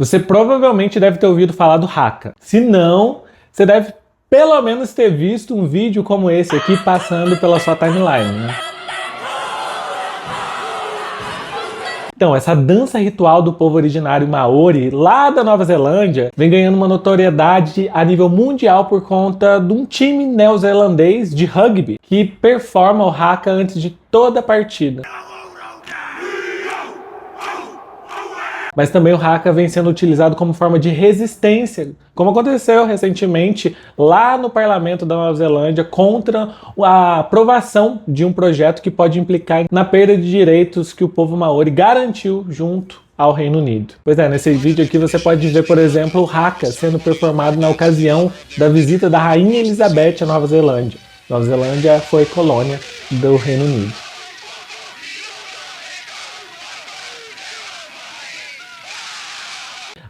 Você provavelmente deve ter ouvido falar do Haka. Se não, você deve pelo menos ter visto um vídeo como esse aqui passando pela sua timeline, né? Então, essa dança ritual do povo originário Maori, lá da Nova Zelândia, vem ganhando uma notoriedade a nível mundial por conta de um time neozelandês de rugby que performa o Haka antes de toda a partida. Mas também o Haka vem sendo utilizado como forma de resistência, como aconteceu recentemente lá no parlamento da Nova Zelândia contra a aprovação de um projeto que pode implicar na perda de direitos que o povo maori garantiu junto ao Reino Unido. Pois é, nesse vídeo aqui você pode ver, por exemplo, o Haka sendo performado na ocasião da visita da Rainha Elizabeth à Nova Zelândia. Nova Zelândia foi colônia do Reino Unido.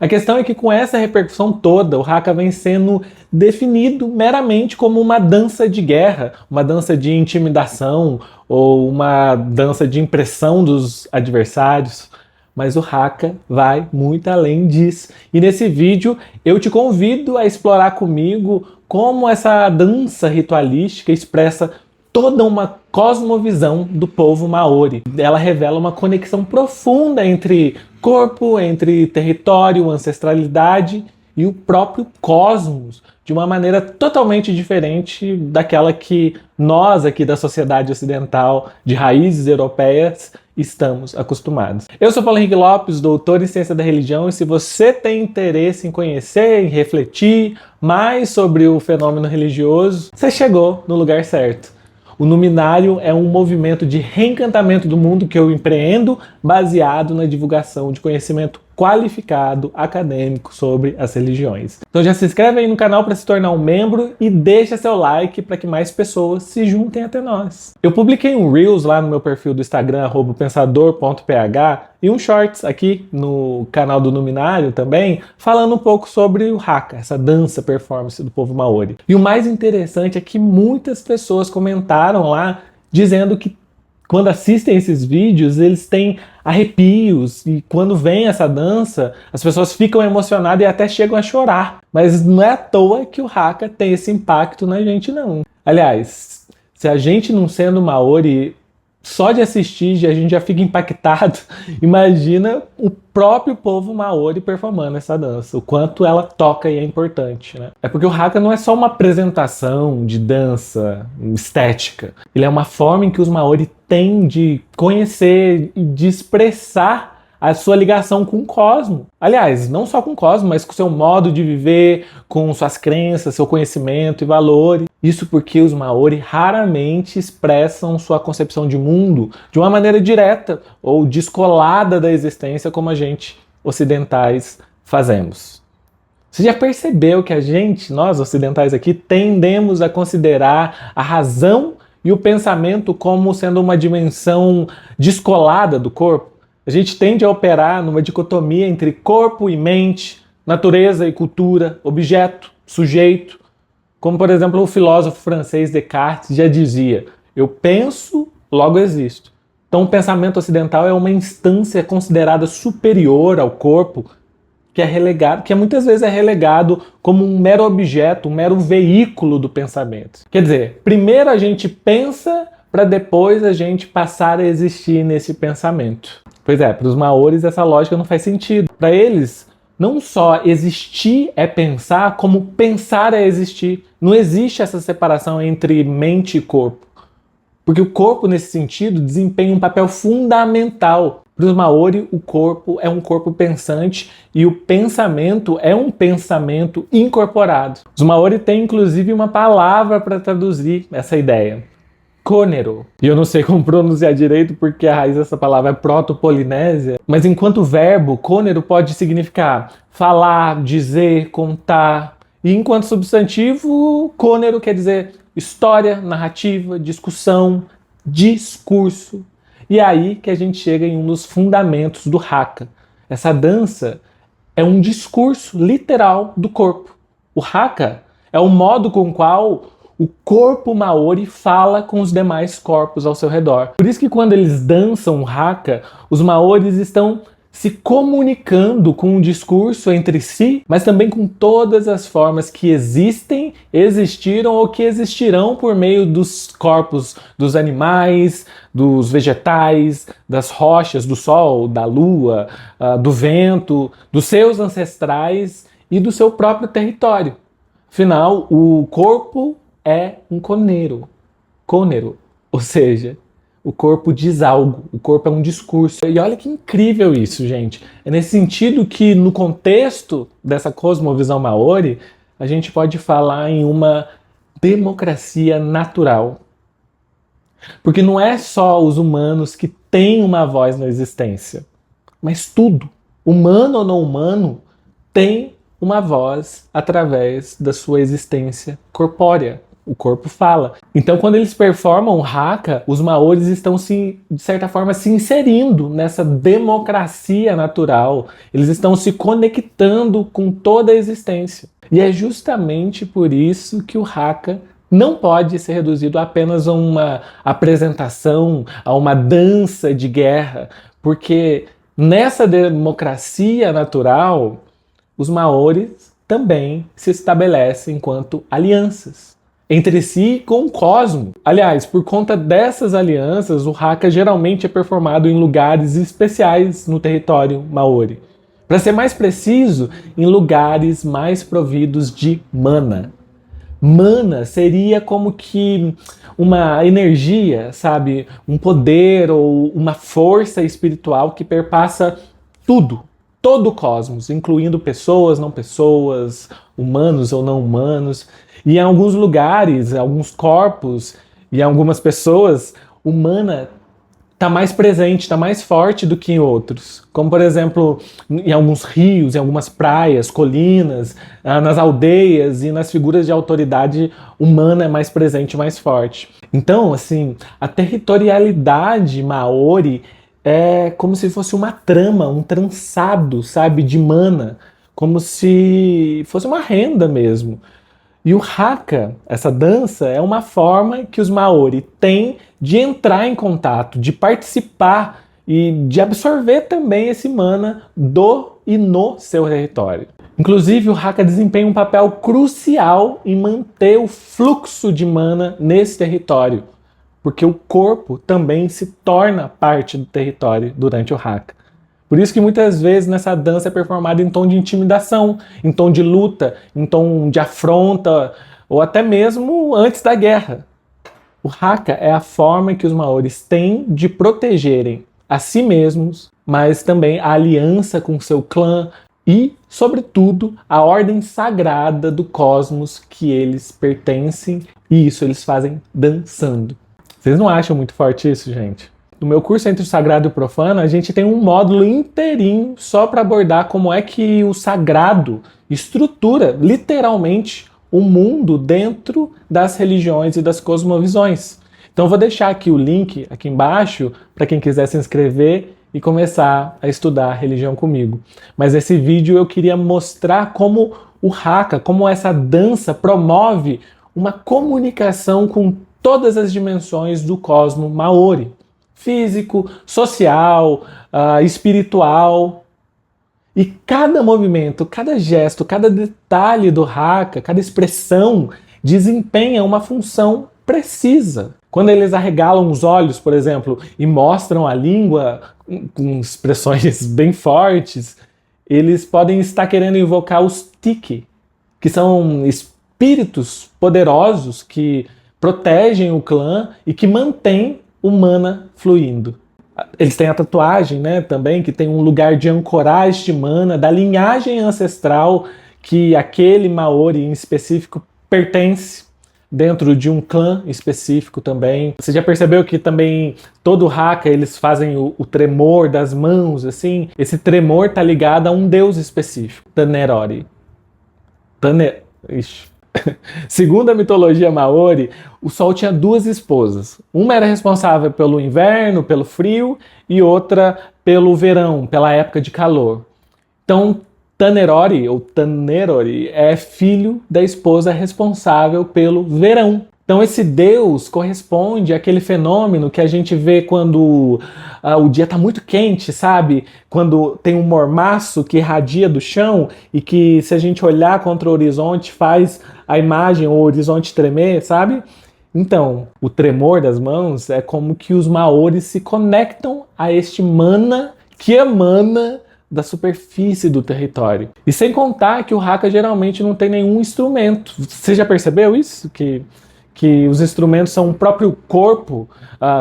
A questão é que com essa repercussão toda, o Haka vem sendo definido meramente como uma dança de guerra, uma dança de intimidação ou uma dança de impressão dos adversários. Mas o Haka vai muito além disso. E nesse vídeo eu te convido a explorar comigo como essa dança ritualística expressa toda uma cosmovisão do povo maori. Ela revela uma conexão profunda entre corpo, entre território, ancestralidade e o próprio cosmos, de uma maneira totalmente diferente daquela que nós aqui da sociedade ocidental, de raízes europeias, estamos acostumados. Eu sou Paulo Henrique Lopes, doutor em Ciência da Religião, e se você tem interesse em conhecer e refletir mais sobre o fenômeno religioso, você chegou no lugar certo. O Numinário é um movimento de reencantamento do mundo que eu empreendo baseado na divulgação de conhecimento qualificado, acadêmico sobre as religiões. Então já se inscreve aí no canal para se tornar um membro e deixa seu like para que mais pessoas se juntem até nós. Eu publiquei um Reels lá no meu perfil do Instagram, @pensador.ph, e um Shorts aqui no canal do Numinário também, falando um pouco sobre o Haka, essa dança performance do povo maori. E o mais interessante é que muitas pessoas comentaram lá dizendo que quando assistem esses vídeos, eles têm arrepios, e quando vem essa dança, as pessoas ficam emocionadas e até chegam a chorar. Mas não é à toa que o Haka tem esse impacto na gente, não. Aliás, se a gente não sendo maori, só de assistir a gente já fica impactado, imagina o próprio povo maori performando essa dança, o quanto ela toca e é importante, né? É porque o Haka não é só uma apresentação de dança estética, ele é uma forma em que os maori têm de conhecer e de expressar a sua ligação com o cosmos. Aliás, não só com o cosmos, mas com o seu modo de viver, com suas crenças, seu conhecimento e valores. Isso porque os maori raramente expressam sua concepção de mundo de uma maneira direta ou descolada da existência como a gente, ocidentais, fazemos. Você já percebeu que nós ocidentais aqui, tendemos a considerar a razão e o pensamento como sendo uma dimensão descolada do corpo? A gente tende a operar numa dicotomia entre corpo e mente, natureza e cultura, objeto, sujeito. Como, por exemplo, o filósofo francês Descartes já dizia: eu penso, logo existo. Então, o pensamento ocidental é uma instância considerada superior ao corpo, que muitas vezes é relegado como um mero objeto, um mero veículo do pensamento. Quer dizer, primeiro a gente pensa para depois a gente passar a existir nesse pensamento. Pois é, para os maoris essa lógica não faz sentido. Para eles, não só existir é pensar, como pensar é existir. Não existe essa separação entre mente e corpo. Porque o corpo, nesse sentido, desempenha um papel fundamental. Para os maori, o corpo é um corpo pensante e o pensamento é um pensamento incorporado. Os maori têm, inclusive, uma palavra para traduzir essa ideia: Kōnero. E eu não sei como pronunciar direito porque a raiz dessa palavra é proto-polinésia, mas enquanto verbo, Kōnero pode significar falar, dizer, contar. E enquanto substantivo, Kōnero quer dizer história, narrativa, discussão, discurso. E é aí que a gente chega em um dos fundamentos do Haka. Essa dança é um discurso literal do corpo. O Haka é o modo com o qual o corpo maori fala com os demais corpos ao seu redor. Por isso que quando eles dançam o Haka, os maoris estão se comunicando com um discurso entre si, mas também com todas as formas que existem, existiram ou que existirão por meio dos corpos dos animais, dos vegetais, das rochas, do sol, da lua, do vento, dos seus ancestrais e do seu próprio território. Afinal, o corpo é um cônero, ou seja, o corpo diz algo, o corpo é um discurso. E olha que incrível isso, gente. É nesse sentido que, no contexto dessa cosmovisão maori, a gente pode falar em uma democracia natural. Porque não é só os humanos que têm uma voz na existência, mas tudo, humano ou não humano, tem uma voz através da sua existência corpórea. O corpo fala. Então, quando eles performam o haka, os maoris estão, de certa forma, se inserindo nessa democracia natural. Eles estão se conectando com toda a existência. E é justamente por isso que o haka não pode ser reduzido a apenas a uma apresentação, a uma dança de guerra, porque nessa democracia natural, os maoris também se estabelecem enquanto alianças entre si e com o cosmo. Aliás, por conta dessas alianças, o haka geralmente é performado em lugares especiais no território maori. Para ser mais preciso, em lugares mais providos de mana. Mana seria como que uma energia, sabe? Um poder ou uma força espiritual que perpassa tudo, todo o cosmos, incluindo pessoas, não pessoas, humanos ou não humanos. E em alguns lugares, alguns corpos e algumas pessoas, o mana está mais presente, está mais forte do que em outros. Como, por exemplo, em alguns rios, em algumas praias, colinas, nas aldeias e nas figuras de autoridade humana é mais presente, mais forte. Então, assim, a territorialidade maori é como se fosse uma trama, um trançado, sabe, de mana, como se fosse uma renda mesmo. E o haka, essa dança, é uma forma que os maori têm de entrar em contato, de participar e de absorver também esse mana do e no seu território. Inclusive, o haka desempenha um papel crucial em manter o fluxo de mana nesse território, porque o corpo também se torna parte do território durante o haka. Por isso que muitas vezes nessa dança é performada em tom de intimidação, em tom de luta, em tom de afronta, ou até mesmo antes da guerra. O haka é a forma que os maoris têm de protegerem a si mesmos, mas também a aliança com seu clã e, sobretudo, a ordem sagrada do cosmos que eles pertencem, e isso eles fazem dançando. Vocês não acham muito forte isso, gente? No meu curso Entre o Sagrado e o Profano, a gente tem um módulo inteirinho só para abordar como é que o sagrado estrutura, literalmente, o mundo dentro das religiões e das cosmovisões. Então eu vou deixar aqui o link aqui embaixo para quem quiser se inscrever e começar a estudar a religião comigo. Mas nesse vídeo eu queria mostrar como o haka, como essa dança promove uma comunicação com todas as dimensões do cosmo maori. Físico, social, espiritual. E cada movimento, cada gesto, cada detalhe do haka, cada expressão desempenha uma função precisa. Quando eles arregalam os olhos, por exemplo, e mostram a língua com expressões bem fortes, eles podem estar querendo invocar os tiki, que são espíritos poderosos que protegem o clã e que mantêm o mana fluindo. Eles têm a tatuagem, né, também, que tem um lugar de ancorar este mana da linhagem ancestral que aquele maori em específico pertence, dentro de um clã específico também. Você já percebeu que também todo haka eles fazem o tremor das mãos, assim? Esse tremor tá ligado a um deus específico, Tanerori. Ixi. Segundo a mitologia maori, o sol tinha duas esposas. Uma era responsável pelo inverno, pelo frio, e outra pelo verão, pela época de calor. Então, Tanerori, ou Tanerori, é filho da esposa responsável pelo verão. Então esse deus corresponde àquele fenômeno que a gente vê quando o dia tá muito quente, sabe? Quando tem um mormaço que irradia do chão e que, se a gente olhar contra o horizonte, faz a imagem, o horizonte tremer, sabe? Então, o tremor das mãos é como que os maoris se conectam a este mana que emana da superfície do território. E sem contar que o haka geralmente não tem nenhum instrumento. Você já percebeu isso? Que os instrumentos são o próprio corpo,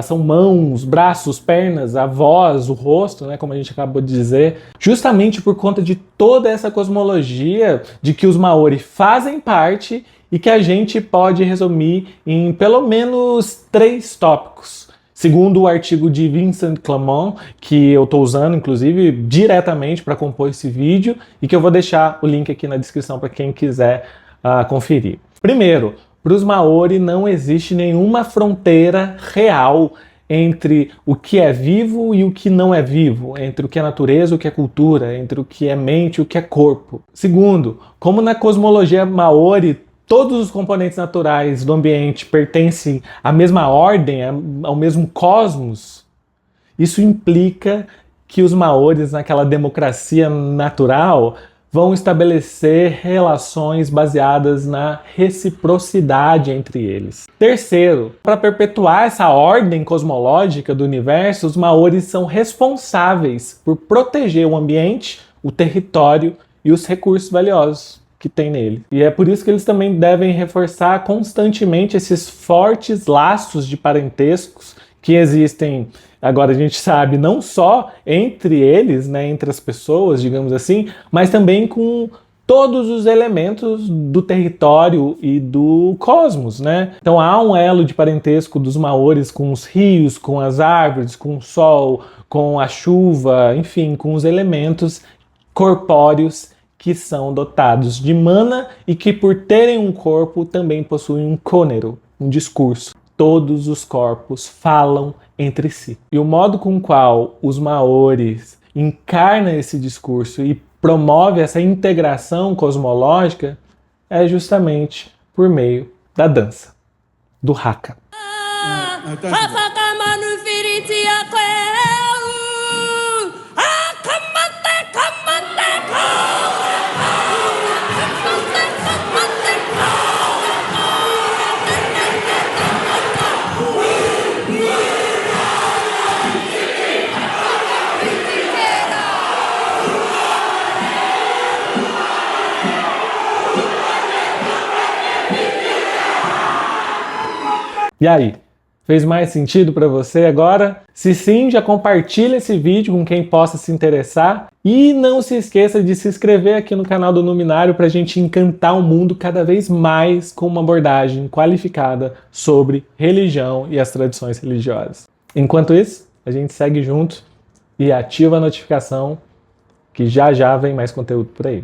são mãos, braços, pernas, a voz, o rosto, né, como a gente acabou de dizer, justamente por conta de toda essa cosmologia de que os maori fazem parte e que a gente pode resumir em pelo menos 3 tópicos. Segundo o artigo de Vincent Clermont, que eu estou usando, inclusive, diretamente para compor esse vídeo, e que eu vou deixar o link aqui na descrição para quem quiser conferir. Primeiro, para os maori não existe nenhuma fronteira real entre o que é vivo e o que não é vivo, entre o que é natureza e o que é cultura, entre o que é mente e o que é corpo. Segundo, como na cosmologia maori, todos os componentes naturais do ambiente pertencem à mesma ordem, ao mesmo cosmos, isso implica que os maoris, naquela democracia natural, vão estabelecer relações baseadas na reciprocidade entre eles. Terceiro, para perpetuar essa ordem cosmológica do universo, os maoris são responsáveis por proteger o ambiente, o território e os recursos valiosos que tem nele. E é por isso que eles também devem reforçar constantemente esses fortes laços de parentescos que existem, agora a gente sabe, não só entre eles, né, entre as pessoas, digamos assim, mas também com todos os elementos do território e do cosmos, né? Então há um elo de parentesco dos maoris com os rios, com as árvores, com o sol, com a chuva, enfim, com os elementos corpóreos que são dotados de mana e que, por terem um corpo, também possuem um kōnero, um discurso. Todos os corpos falam entre si. E o modo com o qual os maoris encarnam esse discurso e promove essa integração cosmológica é justamente por meio da dança, do haka. E aí, fez mais sentido para você agora? Se sim, já compartilha esse vídeo com quem possa se interessar e não se esqueça de se inscrever aqui no canal do Numinário para a gente encantar o mundo cada vez mais com uma abordagem qualificada sobre religião e as tradições religiosas. Enquanto isso, a gente segue junto e ativa a notificação que já já vem mais conteúdo por aí.